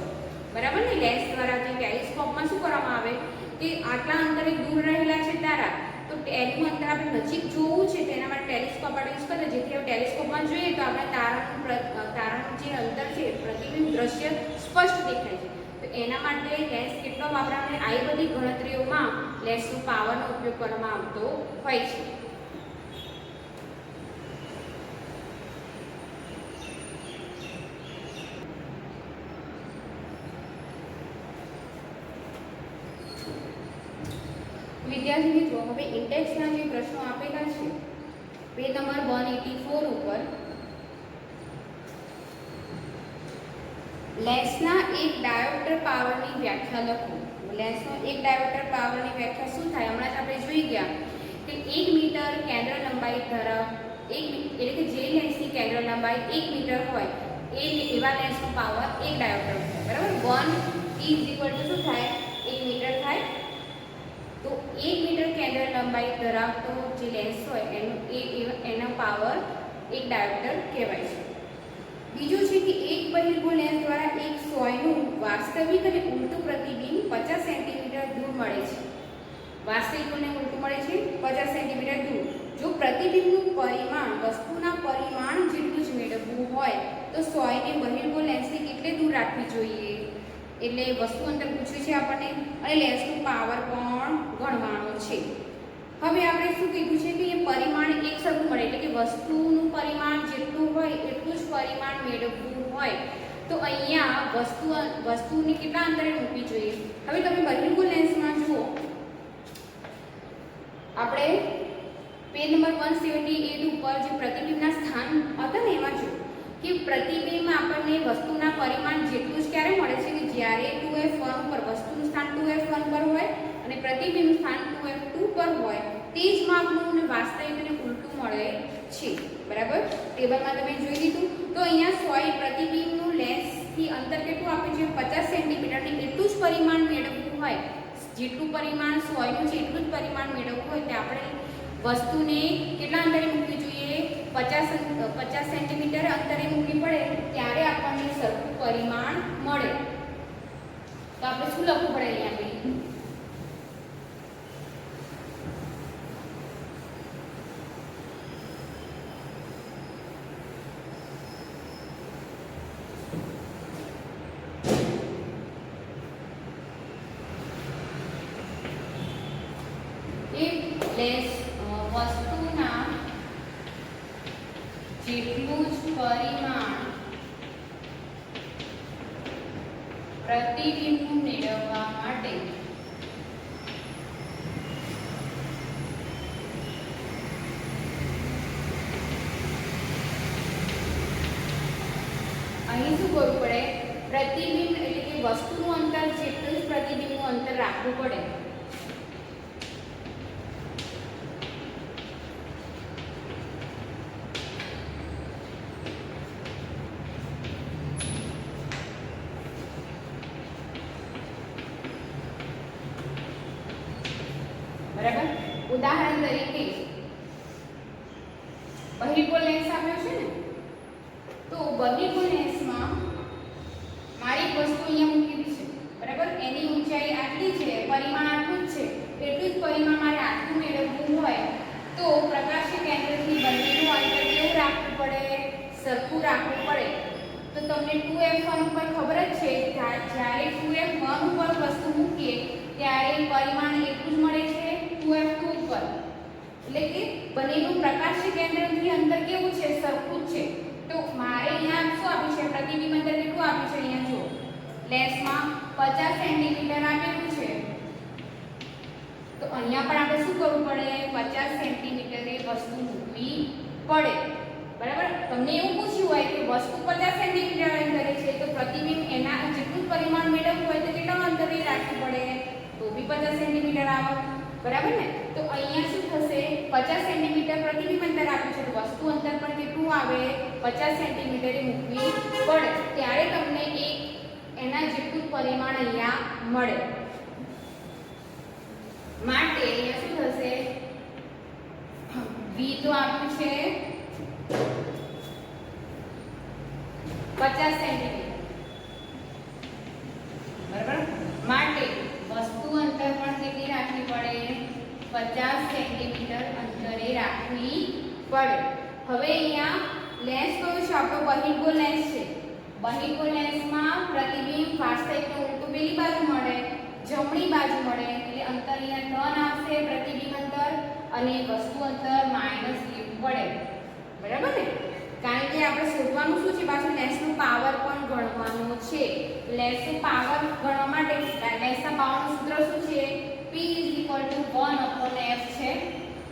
બરાબર ને. લેન્સ દ્વારા જે ટેલિસ્કોપમાં શું કરવામાં આવે કે આટલા અંતરે દૂર રહેલા છે તારા, તો એનું અંતર આપણે નજીક જોવું છે તેના માટે ટેલિસ્કોપ આપણે યુઝ કરીએ, જેથી આપણે ટેલિસ્કોપમાં જોઈએ તો આપણે તારાનું જે અંતર છે પ્રતિબિંબ દ્રશ્ય સ્પષ્ટ દેખાય છે. તો એના માટે લેન્સ કેટલો વાપરવાનો, આવી બધી ગણતરીઓમાં લેન્સનો પાવરનો ઉપયોગ કરવામાં આવતો હોય છે. વિદ્યાર્થી મિત્રો, હવે ઇન્ડેક્સના જે પ્રશ્નો આપેલા છે પેજ નંબર 184 ઉપર લેન્સના એક ડાયોપ્ટર પાવરની વ્યાખ્યા લખો. લેન્સનો એક ડાયોપ્ટર પાવરની વ્યાખ્યા શું થાય? હમણાં જ આપણે જોઈ ગયા કે 1 મીટર કેન્દ્ર લંબાઈ ધરાવ એટલે કે જે લેન્સની કેન્દ્ર લંબાઈ 1 મીટર હોય એવા લેન્સનો પાવર 1 ડાયોપ્ટર હોય, બરાબર. 1 શું થાય? 1 મીટર થાય. તો 1 મીટર કેન્દ્ર લંબાઈ ધરાવતો જે લેન્સ હોય એનો પાવર 1 ડાયોપ્ટર કહેવાય છે. બીજું છે કે એક બહિર્ગોળ લેન્સ દ્વારા એક સોયનું વાસ્તવિક અને ઉલટું પ્રતિબિંબ 50 સેન્ટીમીટર દૂર મળે છે. વાસ્તવિક અને ઉલટું મળે છે 50 સેન્ટીમીટર દૂર. જો પ્રતિબિંબનું પરિમાણ વસ્તુના પરિમાણ જેટલું જ મેળવવું હોય તો સોયને બહિર્ગોળ લેન્સથી કેટલે દૂર રાખવી જોઈએ? એટલે વસ્તુ અંતર પૂછ્યું છે આપણને અને લેન્સનો પાવર પણ ગણવાનો છે. હવે આપણે શું કીધું છે કે એ પરિમાણ એક સરખું મળે, એટલે કે વસ્તુનું પરિમાણ જેટલું હોય એટલું જ પરિમાણ મેળવવું હોય તો અહીંયા વસ્તુને કેટલા અંતરે મૂકવી જોઈએ? હવે તમે બહિર્ગોળ લેન્સમાં જુઓ, આપણે પેજ નંબર 178 ઉપર જે પ્રતિબિંબના સ્થાન હતા ને એમાં જુઓ કે પ્રતિબિંબ આપણને વસ્તુના પરિમાણ જેટલું જ ક્યારે મળે છે કે જ્યારે 2f1 ઉપર વસ્તુનું સ્થાન 2f1 પર હોય અને અને પ્રતિબિંબ સ્થાન 2f2 પર હોય તે જ માપનું અને વાસ્તવિક અને ઉલટું મળે છે. બરાબર, ટેબલમાં તમે જોઈ લીધું. તો અહીંયા સોય પ્રતિબિંબનું લેન્સથી અંતર કેટલું આપ્યું છે? 50 સેન્ટીમીટર. ને એટલું જ પરિમાણ મેળવવું હોય, જેટલું પરિમાણ સોયનું છે એટલું જ પરિમાણ મેળવવું હોય તો આપણે વસ્તુને કેટલા અંતરે મૂકવી જોઈએ? 50 સેન્ટીમીટર અંતરે મૂકવી પડે, ત્યારે આપણને સરખું પરિમાણ મળે. તો આપણે શું લખવું પડે અહીંયા ભાઈ? વસ્તુના જેટલું જ પરિમાણ પ્રતિબિંબ મેળવવા માટે અહીં શું કરવું પડે? પ્રતિબિંબ એટલે કે વસ્તુનું અંતર જેટલું જ પ્રતિબિંબનું અંતર રાખવું પડે. બરાબર, ઉદાહરણ તરીકે બહિર્ગોળ લેન્સ આપ્યો છે ને, તો બહિર્ગોળ લેન્સમાં મારી એક વસ્તુ અહીંયા મૂકેલી છે. બરાબર, એની ઊંચાઈ આટલી છે, પરિમાણ આટલું જ છે, એટલું જ પરિમાણ મારે આટલું મેળવવું હોય તો પ્રકાશીય કેન્દ્રથી બંનેનું અંતર કેવું રાખવું પડે? સરખું રાખવું પડે. તો તમને 2f1 ઉપર ખબર જ છે, જ્યારે 2f1 ઉપર વસ્તુ મૂકીએ ત્યારે પરિમાણ એટલું જ મળે છે 2f2 ઉપર. એટલે કે બંનેનું પ્રકાશીય કેન્દ્રથી અંતર કેવું છે? સરખું જ છે. તો મારે અહીંયા શું આપ્યું છે? પ્રતિબિંબ અંતર કેટલું આપ્યું છે? અહીંયા જો લેન્સમાં 50 સેન્ટીમીટર આપેલું છે. તો અહીંયા પણ આપણે શું કરવું પડે? 50 સેન્ટીમીટરે વસ્તુ મૂકવી પડે. બરાબર, તમને એવું પૂછ્યું હોય કે વસ્તુ 50 સેન્ટીમીટર અંતરે છે તો પ્રતિબિંબ એના જેટલું પરિમાણ મેળવવું હોય તો કેટલા અંતરે રાખવું પડે? તો બી 50 સેન્ટીમીટર આવે. બરાબર ને? તો અહીંયા શું થશે? 50 સેન્ટીમીટર પ્રતિબિંબ અંતર આપ્યું છે તો વસ્તુ અંતર પણ કેટલું આવે? 50 સેન્ટીમીટરે મૂકવી પડે, ત્યારે તમને એક એના જેટલું પરિમાણ અહીંયા મળે. માટે અહીંયા શું થશે? v તો આપ્યું છે 50 સેન્ટીમીટર. બરાબર, માટે વસ્તુ અંતર પણ કેટલી રાખવી પડે? 50 સેન્ટીમીટર અંતરે રાખવી પડે. હવે અહીંયા લેન્સ કયો છે? આપણો બહિર્ગોળ લેન્સ છે. બહિર્ગોળ લેન્સમાં પ્રતિબિંબ વાસ્તવિકનું ઉલટું પેલી બાજુ મળે, જમણી બાજુ મળે, એટલે અંતર અહીંયા 3 આવશે પ્રતિબિંબ અંતર, અને વસ્તુ અંતર માઈનસ લેવું પડે. બરાબર ને? કારણ કે આપણે શોધવાનું શું છે? પાછું લેન્સનો પાવર પણ ગણવાનો છે. લેન્સનો પાવર ગણવા માટે લેન્સના પાવરનું સૂત્ર શું છે? P = 1/f છે.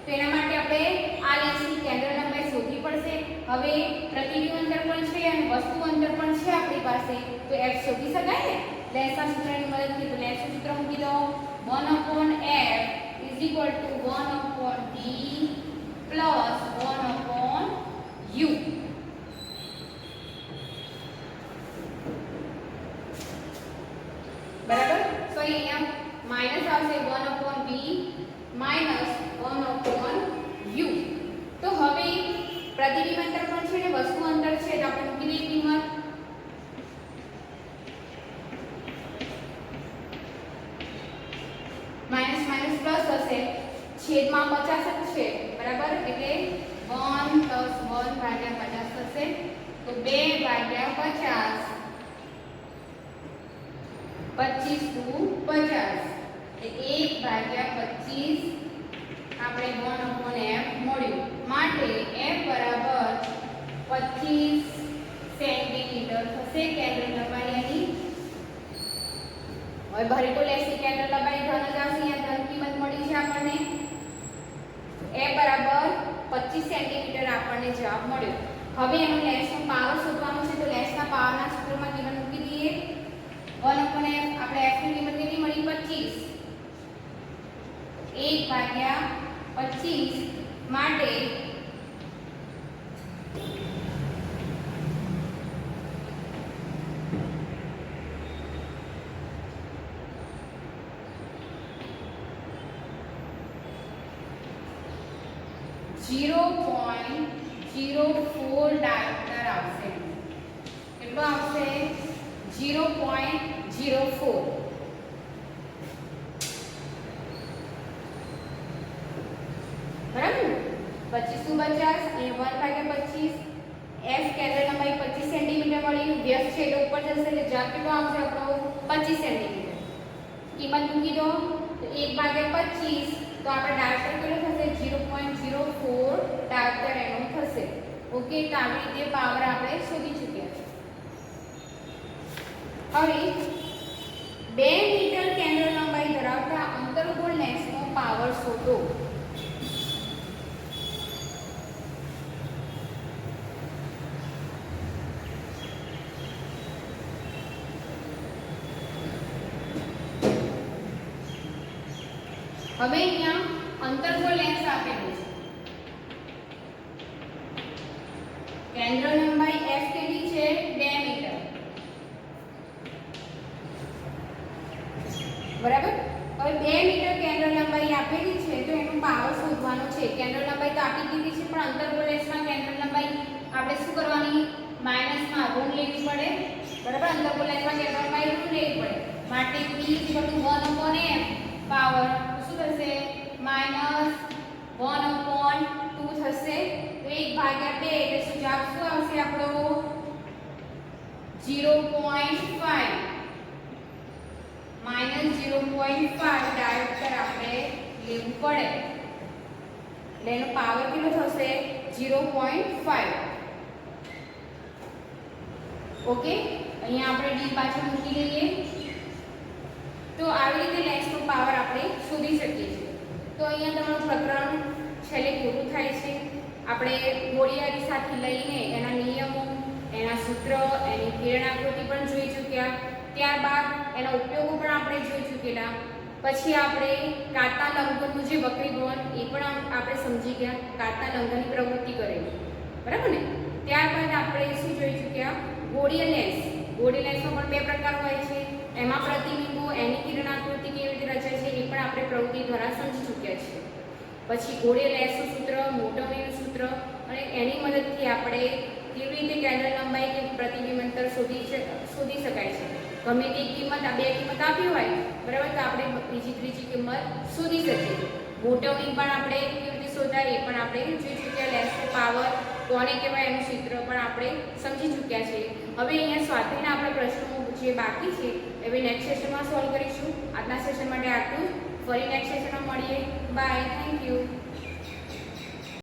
તો એના માટે આપણે આ લેન્સની કેન્દ્ર લંબાઈ શોધવી પડશે. હવે પ્રતિબિંબ અંતર પણ છે અને વસ્તુ અંતર પણ છે આપણી પાસે, તો f શોધી શકાય ને લેન્સના સૂત્રની મદદથી. તો લેન્સનું સૂત્ર મૂકી દો, 1/f = 1/d + 1/u. બરાબર, તો અહીંયા માઈનસ આવશે 1/v - 1/u. તો હવે પ્રતિબિંબ અંતર પણ છે ને વસ્તુ અંતર છે, તો આપણે મૂકી દઈએ કિંમત. માઈનસ માઈનસ પ્લસ હશે, છેદમાં 50 જ છે. બરાબર, એટલે 1 + 1/50 થશે. તો 2/50, 25 × 50 એટલે 1/25 આપણે 1/f મળ્યું. માટે f = 25 સેન્ટીમીટર થશે કેન્દ્ર લંબાઈ એની. હવે બહિર્ગોળ લેન્સની કેન્દ્ર લંબાઈ ધન જ આવશે. અહીંયા ધન કિંમત મળી છે આપણને. f = 25 સેન્ટીમીટર આપણને જવાબ મળ્યો. હવે એનો લેન્સનો પાવર શોધવાનો છે, તો લેન્સના પાવરના સૂત્રમાં કિંમત મૂકી દઈએ. 1/f, આપણે f ની કિંમત કેટલી મળી? 25. માટે 0.04 ડાયોપ્ટર આવશે. કેટલો આવશે? 0.04. બરાબર ને? 25 નું 50 અને 1/25. f કેન્દ્ર લંબાઈ 25 સેન્ટીમીટર મળી. વ્યસ્ત છેદ ઉપર જશે એટલે જવાબ કેટલો આવશે આપણો? 25 સેન્ટીમીટર. કિંમત મૂકી દો તો 1/25 તો આપણે ડાયોપ્ટર કેટલો થશે? 0.04 ડાયોપ્ટર એનો થશે. ઓકે, તો આવી રીતે પાવર આપણે શોધી ચૂક્યા છે. હવે 2 મીટર કેન્દ્ર લંબાઈ ધરાવતા અંતર્ગોળ લેન્સનો પાવર શોધો. હવે અહીંયા અંતર્ગોળ લેન્સ આપેલું છે. કેન્દ્ર લંબાઈ f કેટલી છે? 2 મીટર. બરાબર? હવે 2 મીટર કેન્દ્ર લંબાઈ આપેલી છે તો એનો પાવર શોધવાનો છે. કેન્દ્ર લંબાઈ તો આપી દીધી છે પણ અંતર્ગોળ લેન્સમાં કેન્દ્ર લંબાઈ આપણે શું કરવાની? માઈનસમાં ઋણ લેવી પડે. બરાબર? અંતર્ગોળ લેન્સમાં કેન્દ્ર લંબાઈ ઋણ લેવી પડે. માટે p 1/m પાવર શું થશે? -1/2 થશે. તો 1/2 એટલે શું જવાબ શું આવશે આપણો? 0.5 -0.5 ડાયોપ્ટર આપણે લેવું પડે. એટલે એનો પાવર કેટલો થશે? 0.5. ઓકે, અહીંયા આપણે d પાછળ મૂકી લઈએ. તો આવી રીતે લેન્સનો પાવર આપણે શોધી શકીએ છીએ. તો અહીંયા તમારું પ્રકરણ છેલ્લે પૂરું થાય છે. આપણે ગોળીયારી સાથે લઈને એના નિયમો, એના સૂત્ર, એની કિરણાકૃતિ પણ જોઈ ચૂક્યા. ત્યારબાદ એના ઉપયોગો પણ આપણે જોઈ ચૂકેલા. પછી આપણે કાટના લંઘનનું જે વક્રીભવન એ પણ આપણે સમજી ગયા. કાટના લંઘનની પ્રવૃત્તિ કરેલી. બરાબર ને? ત્યારબાદ આપણે શું જોઈ ચૂક્યા? ગોળીય લેન્સ. ગોળીય લેન્સમાં પણ 2 પ્રકાર હોય છે. એમાં પ્રતિબિંબો, એની કિરણાકૃતિ કેવી રીતે રચાય છે એ પણ આપણે પ્રવૃત્તિ દ્વારા સમજી ચૂક્યા છીએ. પછી ગોળીય લેન્સનું સૂત્ર, મોટવણીનું સૂત્ર અને એની મદદથી આપણે કેવી રીતે કેન્દ્ર લંબાઈ કે પ્રતિબિંબ અંતર શોધી શકાય છે. ગમે તે કિંમત, આ 2 કિંમત આપી હોય બરાબર, તો આપણે બીજી ત્રીજી કિંમત શોધી શકીએ. મોટવણી પણ આપણે કેવી રીતે શોધાય એ પણ આપણે જોઈ ચૂક્યા. લેન્સનો પાવર કોને કહેવાય એનું સૂત્ર પણ આપણે સમજી ચૂક્યા છે. હવે અહીંયા સ્વાધ્યાયના આપણા પ્રશ્નો જે બાકી છે હવે નેક્સ્ટ સેશનમાં સોલ્વ કરીશું. આજના સેશન માટે આટલું. ફરી નેક્સ્ટ સેશનમાં મળીએ. બાય. Thank you.